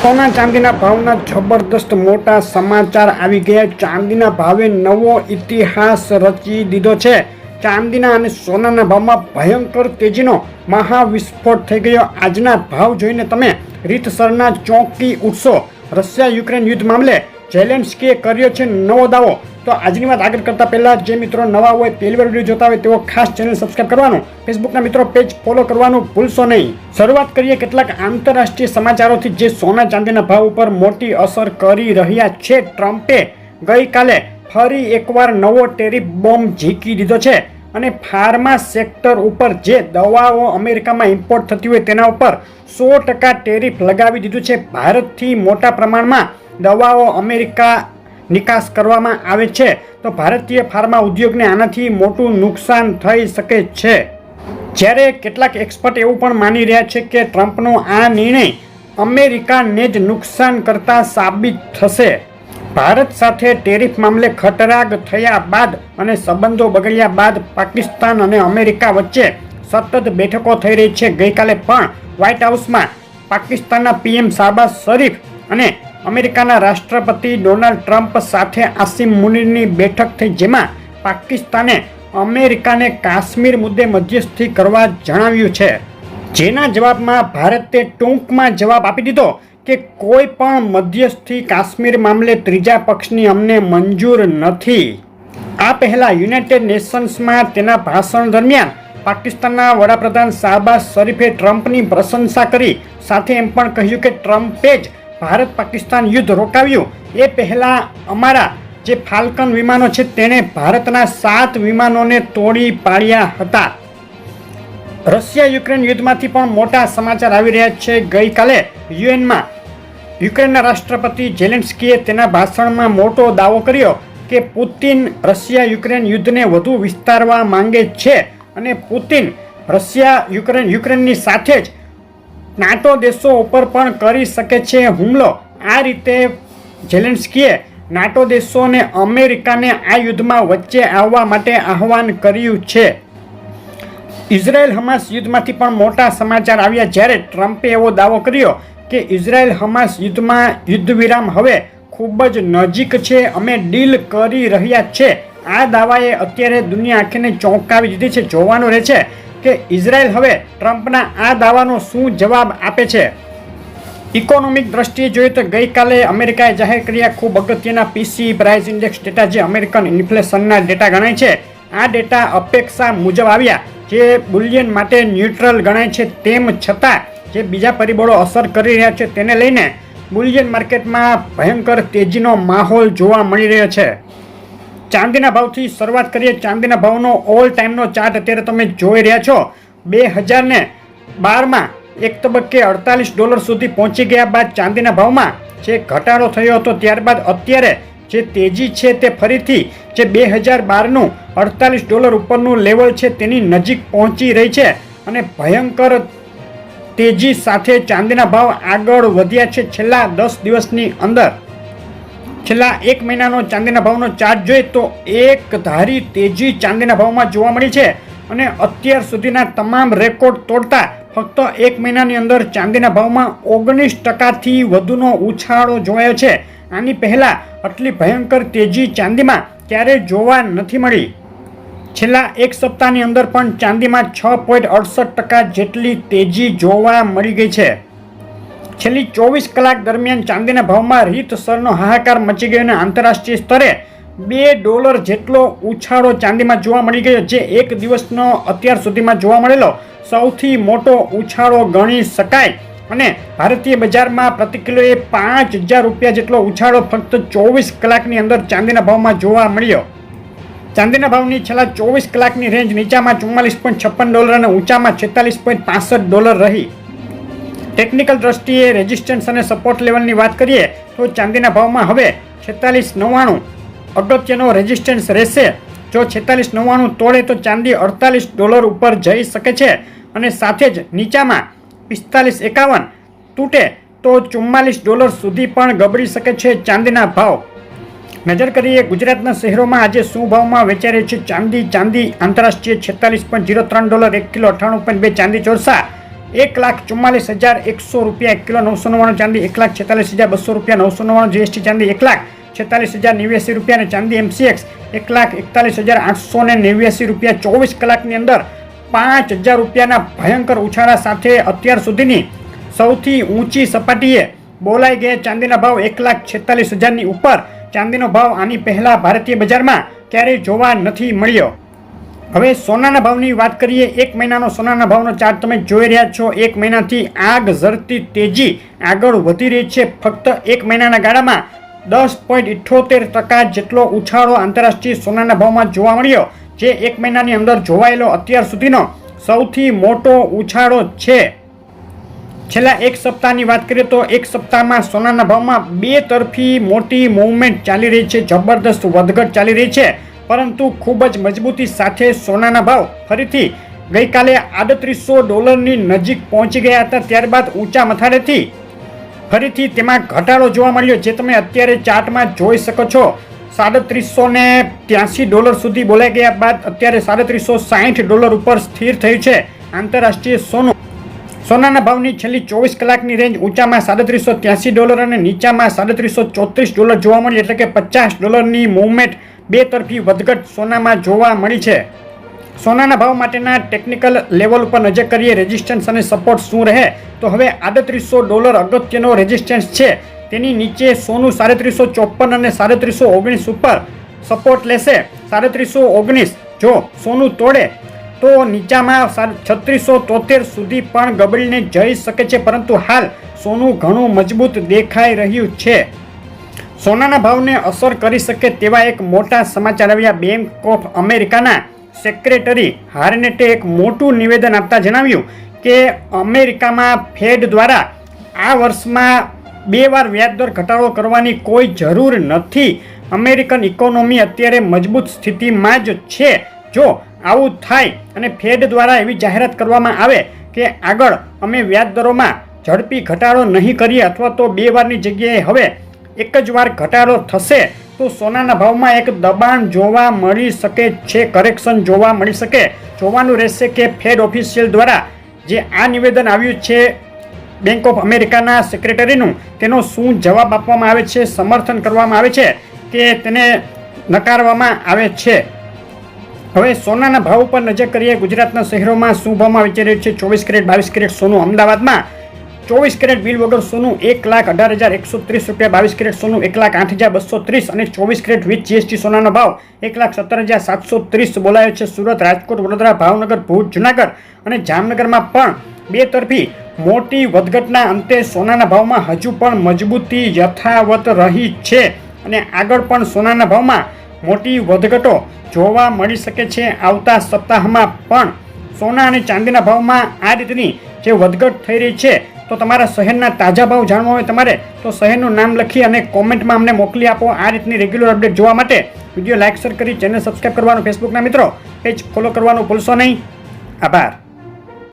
સોના ચાંદીના ભાવના જબરદસ્ત મોટા સમાચાર આવી ગયા. ચાંદીના ભાવે નવો ઇતિહાસ રચી દીધો છે. ચાંદીના અને સોનાના ભાવમાં ભયંકર તેજીનો મહાવિસ્ફોટ થઈ ગયો. આજના ભાવ જોઈને તમે રીતસરના ચોંકી ઉઠશો. રશિયા યુક્રેન યુદ્ધ મામલે ઝેલેન્સ્કીએ કર્યો છે નવો દાવો. તો આજની વાત આગળ કરતા પહેલા જે મિત્રો નવા હોય, પહેલી વાર વિડીયો જોતા હોય તેઓ ખાસ ચેનલ સબસ્ક્રાઇબ કરવાનું, ફેસબુકના મિત્રો પેજ ફોલો કરવાનું ભૂલશો નહીં. શરૂઆત કરીએ કેટલાક આંતરરાષ્ટ્રીય સમાચારોથી જે સોના ચાંદીના ભાવ ઉપર મોટી અસર કરી રહ્યા છે. ટ્રમ્પે ગઈકાલે ફરી એકવાર નવો ટેરિફ બોમ્બ ઝીકી દીધો છે અને ફાર્મા સેક્ટર ઉપર જે દવાઓ અમેરિકામાં ઇમ્પોર્ટ થતી હોય તેના ઉપર 100% ટેરિફ લગાવી દીધું છે. ભારતથી મોટા પ્રમાણમાં દવાઓ અમેરિકા નિકાસ કરવામાં આવે છે, તો ભારતીય ફાર્મા ઉદ્યોગને આનાથી મોટું નુકસાન થઈ શકે છે. જ્યારે કેટલાક એક્સપર્ટ એવું પણ માની રહ્યા છે કે ટ્રમ્પનો આ નિર્ણય અમેરિકાને જ નુકસાન કરતા સાબિત થશે. ભારત સાથે ટેરિફ મામલે ખટરાગ થયા બાદ અને સંબંધો બગડ્યા બાદ પાકિસ્તાન અને અમેરિકા વચ્ચે સતત બેઠકો થઈ રહી છે. ગઈકાલે પણ વ્હાઇટ હાઉસમાં પાકિસ્તાનના પીએમ શાહબાઝ શરીફ અને અમેરિકાના રાષ્ટ્રપતિ ડોનાલ્ડ ટ્રમ્પ સાથે આસિમ મુનીરની બેઠક થઈ, જેમાં પાકિસ્તાને અમેરિકાને કાશ્મીર મુદ્દે મધ્યસ્થી કરવા જણાવ્યું છે. જેના જવાબમાં ભારતે ટૂંકમાં જવાબ આપી દીધો કે કોઈ પણ મધ્યસ્થી કાશ્મીર મામલે ત્રીજા પક્ષની અમને મંજૂર નથી. આ પહેલા યુનાઇટેડ નેશન્સમાં તેના ભાષણ દરમિયાન પાકિસ્તાનના વડાપ્રધાન શાહબાઝ શરીફે ટ્રમ્પની પ્રશંસા કરી. સાથે એમ પણ કહ્યું કે ટ્રમ્પે જ ભારત પાકિસ્તાન યુદ્ધ રોકાવ્યું. એ પહેલાં અમારા જે ફાલ્કન વિમાનો છે તેણે ભારતના 7 વિમાનોને તોડી પાડ્યા હતા. રશિયા યુક્રેન યુદ્ધમાંથી પણ મોટા સમાચાર આવી રહ્યા છે. ગઈકાલે યુએનમાં યુક્રેનના રાષ્ટ્રપતિ ઝેલેન્સ્કીએ તેના ભાષણમાં મોટો દાવો કર્યો કે પુતિન રશિયા યુક્રેન યુદ્ધને વધુ વિસ્તારવા માંગે છે અને પુતિન રશિયા યુક્રેનની સાથે જ નાટો દેશો ઉપર પણ કરી શકે છે હુમલો. આ રીતે ઝેલેન્સ્કીએ નાટો દેશો અને અમેરિકાને આ યુદ્ધમાં વચ્ચે આવવા માટે આહવાન કર્યું છે. ઇઝરાયલ હમાસ યુદ્ધમાંથી પણ મોટા સમાચાર આવ્યા. જ્યારે ટ્રમ્પે એવો દાવો કર્યો કે ઇઝરાયલ હમાસ યુદ્ધમાં યુદ્ધ વિરામ હવે ખૂબ જ નજીક છે, અમે ડીલ કરી રહ્યા છે. આ દાવાએ અત્યારે દુનિયા આખીને ચોંકાવી દીધી છે. જોવાનું રહે છે કે ઇઝરાયલ હવે ટ્રમ્પના આ દાવાનો શું જવાબ આપે છે. ઇકોનોમિક દ્રષ્ટિએ જોઈએ તો ગઈકાલે અમેરિકાએ જાહેર કર્યા ખૂબ અગત્યના પીસી પ્રાઇસ ઇન્ડેક્સ ડેટા, જે અમેરિકન ઇન્ફ્લેશનના ડેટા ગણાય છે. આ ડેટા અપેક્ષા મુજબ આવ્યા, જે બુલિયન માટે ન્યુટ્રલ ગણાય છે. તેમ છતાં જે બીજા પરિબળો અસર કરી રહ્યા છે તેને લઈને બુલિયન માર્કેટમાં ભયંકર તેજીનો માહોલ જોવા મળી રહ્યો છે. ચાંદીના ભાવથી શરૂઆત કરીએ. ચાંદીના ભાવનો ઓલ ટાઈમનો ચાર્ટ અત્યારે તમે જોઈ રહ્યા છો. 2012માં એક તબક્કે $48 સુધી પહોંચી ગયા બાદ ચાંદીના ભાવમાં જે ઘટાડો થયો હતો, ત્યારબાદ અત્યારે જે તેજી છે તે ફરીથી જે 2012નું $48 ઉપરનું લેવલ છે તેની નજીક પહોંચી રહી છે અને ભયંકર તેજી સાથે ચાંદીના ભાવ આગળ વધ્યા છે. છેલ્લા 10 દિવસની અંદર છેલ્લા 1 મહિનાનો ચાંદીના ભાવનો ચાર્ટ જોઈએ તો એક ધારી તેજી ચાંદીના ભાવમાં જોવા મળી છે અને અત્યાર સુધીના તમામ રેકોર્ડ તોડતા ફક્ત 1 મહિનાની અંદર ચાંદીના ભાવમાં 19%થી વધુનો ઉછાળો જોવાયો છે. આની પહેલાં આટલી ભયંકર તેજી ચાંદીમાં ક્યારેય જોવા નથી મળી. છેલ્લા 1 સપ્તાહની અંદર પણ ચાંદીમાં 6.68% જેટલી તેજી જોવા મળી ગઈ છે. છેલ્લી 24 કલાક દરમિયાન ચાંદીના ભાવમાં રીતસરનો હાહાકાર મચી ગયો અને આંતરરાષ્ટ્રીય સ્તરે $2 જેટલો ઉછાળો ચાંદીમાં જોવા મળી ગયો, જે એક દિવસનો અત્યાર સુધીમાં જોવા મળેલો સૌથી મોટો ઉછાળો ગણી શકાય. અને ભારતીય બજારમાં પ્રતિ કિલોએ $5000 જેટલો ઉછાળો ફક્ત 24 કલાકની અંદર ચાંદીના ભાવમાં જોવા મળ્યો. ચાંદીના ભાવની છેલ્લા 24 કલાકની રેન્જ નીચામાં $44.56 અને ઊંચામાં $46.65 રહી. ટેકનિકલ દ્રષ્ટિએ રેઝિસ્ટન્સ અને સપોર્ટ લેવલની વાત કરીએ તો ચાંદીના ભાવમાં હવે 46.99 અગત્યનો રેઝિસ્ટન્સ રહેશે. જો 46.99 તોડે તો ચાંદી $48 ઉપર જઈ શકે છે અને સાથે જ નીચામાં 45.51 તૂટે તો $44 સુધી પણ ગબડી શકે છે ચાંદીના ભાવ. નજર કરીએ ગુજરાતના શહેરોમાં આજે શું ભાવમાં વેચાઈ રહી છે ચાંદી. આંતરરાષ્ટ્રીય $46.03 1 કિલો, 98.2 ચાંદી ચોરસા 1,44,100 રૂપિયા 1 કિલો. 999 ચાંદી 1,46,200 રૂપિયા 999 જીએસટી ચાંદી 1,46,089 રૂપિયા અને ચાંદી MCX 1,41,889 રૂપિયા. 24 કલાકની અંદર 5,000 રૂપિયાના ભયંકર ઉછાળા સાથે અત્યાર સુધીની સૌથી ઊંચી સપાટીએ બોલાઈ ગયા ચાંદીના ભાવ 1,46,000ની ઉપર. ચાંદીનો ભાવ આની પહેલા ભારતીય બજારમાં ક્યારેય જોવા નથી મળ્યો. હવે સોનાના ભાવની વાત કરીએ. એક મહિનાનો સોનાના ભાવનો ચાર્ટ તમે જોઈ રહ્યા છો. એક મહિનાથી આગ ઝરતી તેજી આગળ વધી રહી છે. ફક્ત એક મહિનાના ગાળામાં 10.78% જેટલો ઉછાળો આંતરરાષ્ટ્રીય સોનાના ભાવમાં જોવા મળ્યો, જે એક મહિનાની અંદર જોવાયેલો અત્યાર સુધીનો સૌથી મોટો ઉછાળો છે. છેલ્લા એક સપ્તાહની વાત કરીએ તો એક સપ્તાહમાં સોનાના ભાવમાં બે તરફી મોટી મૂવમેન્ટ ચાલી રહી છે. જબરદસ્ત વધઘટ ચાલી રહી છે, પરંતુ ખૂબ જ મજબૂતી સાથે સોનાના ભાવ ફરીથી ગઈકાલે $3800ની નજીક પહોંચી ગયા હતા. ત્યારબાદ ઊંચા મથાળેથી ફરીથી તેમાં ઘટાડો જોવા મળ્યો, જે તમે અત્યારે ચાર્ટમાં જોઈ શકો છો. $3783 સુધી બોલાઈ ગયા બાદ અત્યારે $3760 ઉપર સ્થિર થયું છે આંતરરાષ્ટ્રીય સોનું. સોનાના ભાવની છેલ્લી 24 કલાકની રેન્જ ઊંચામાં $3783 અને નીચામાં $3734 જોવા મળી, એટલે કે $50ની મૂવમેન્ટ બે તરફી વધઘટ સોનામાં જોવા મળી છે. સોનાના ભાવ માટેના ટેકનિકલ લેવલ ઉપર નજર કરીએ, રેઝિસ્ટન્સ અને સપોર્ટ શું રહે તો હવે $3800 અગત્યનો રેઝિસ્ટન્સ છે. તેની નીચે સોનું 3754 અને 3719 ઉપર સપોર્ટ લેશે. 3719 જો સોનું તોડે તો નીચામાં 3673 સુધી પણ ગબડીને જઈ શકે છે, પરંતુ હાલ સોનું ઘણું મજબૂત દેખાઈ રહ્યું છે. સોનાના ભાવને અસર કરી શકે તેવા એક મોટા સમાચાર આવ્યા. બેંક ઓફ અમેરિકાના સેક્રેટરી હાર્નેટે એક મોટું નિવેદન આપતા જણાવ્યું કે અમેરિકામાં ફેડ દ્વારા આ વર્ષમાં 2 વાર વ્યાજદર ઘટાડો કરવાની કોઈ જરૂર નથી. અમેરિકન ઇકોનોમી અત્યારે મજબૂત સ્થિતિમાં જ છે. જો આવું થાય અને ફેડ દ્વારા એવી જાહેરાત કરવામાં આવે કે આગળ અમે વ્યાજદરોમાં ઝડપી ઘટાડો નહીં કરીએ અથવા તો 2 વારની જગ્યાએ હવે એક જ વાર ઘટાડો થશે, તો સોનાના ભાવમાં એક દબાણ જોવા મળી શકે છે, કરેક્શન જોવા મળી શકે. જોવાનું રહેશે કે ફેડ ઓફિશિયલ દ્વારા જે આ નિવેદન આવ્યું છે બેંક ઓફ અમેરિકાના સેક્રેટરીનું, તેનો શું જવાબ આપવામાં આવે છે, સમર્થન કરવામાં આવે છે કે તેને નકારવામાં આવે છે. હવે સોનાના ભાવ ઉપર નજર કરીએ. ગુજરાતના શહેરોમાં શું ભાવમાં વેચાઈ રહ્યું છે? 24 કેરેટ 22 કેરેટ સોનું અમદાવાદમાં 24 કેરેટ બિલ વગર સોનું 1,18,130 રૂપિયા, 22 કેરેટ સોનું 1,08,230 અને 24 કેરેટ વિથ જીએસટી સોનાનો ભાવ 1,17,730 બોલાયો છે. સુરત, રાજકોટ, વડોદરા, ભાવનગર, ભુજ, જુનાગઢ અને જામનગરમાં પણ બે તરફી મોટી વધઘટના અંતે સોનાના ભાવમાં હજુ પણ મજબૂતી યથાવત રહી છે અને આગળ પણ સોનાના ભાવમાં મોટી વધઘટો જોવા મળી શકે છે. આવતા સપ્તાહમાં પણ સોના અને ચાંદીના ભાવમાં આ રીતની જે વધઘટ થઈ રહી છે, તો તમારા શહેરના તાજા ભાવ જાણવા હોય તમારે તો શહેરનું નામ લખી અને કોમેન્ટમાં અમને મોકલી આપો. આ રીતની રેગ્યુલર અપડેટ જોવા માટે વિડીયો લાઇક શેર કરી ચેનલ સબસ્ક્રાઈબ કરવાનું, ફેસબુકના મિત્રો પેજ ફોલો કરવાનું ભૂલશો નહીં. આભાર.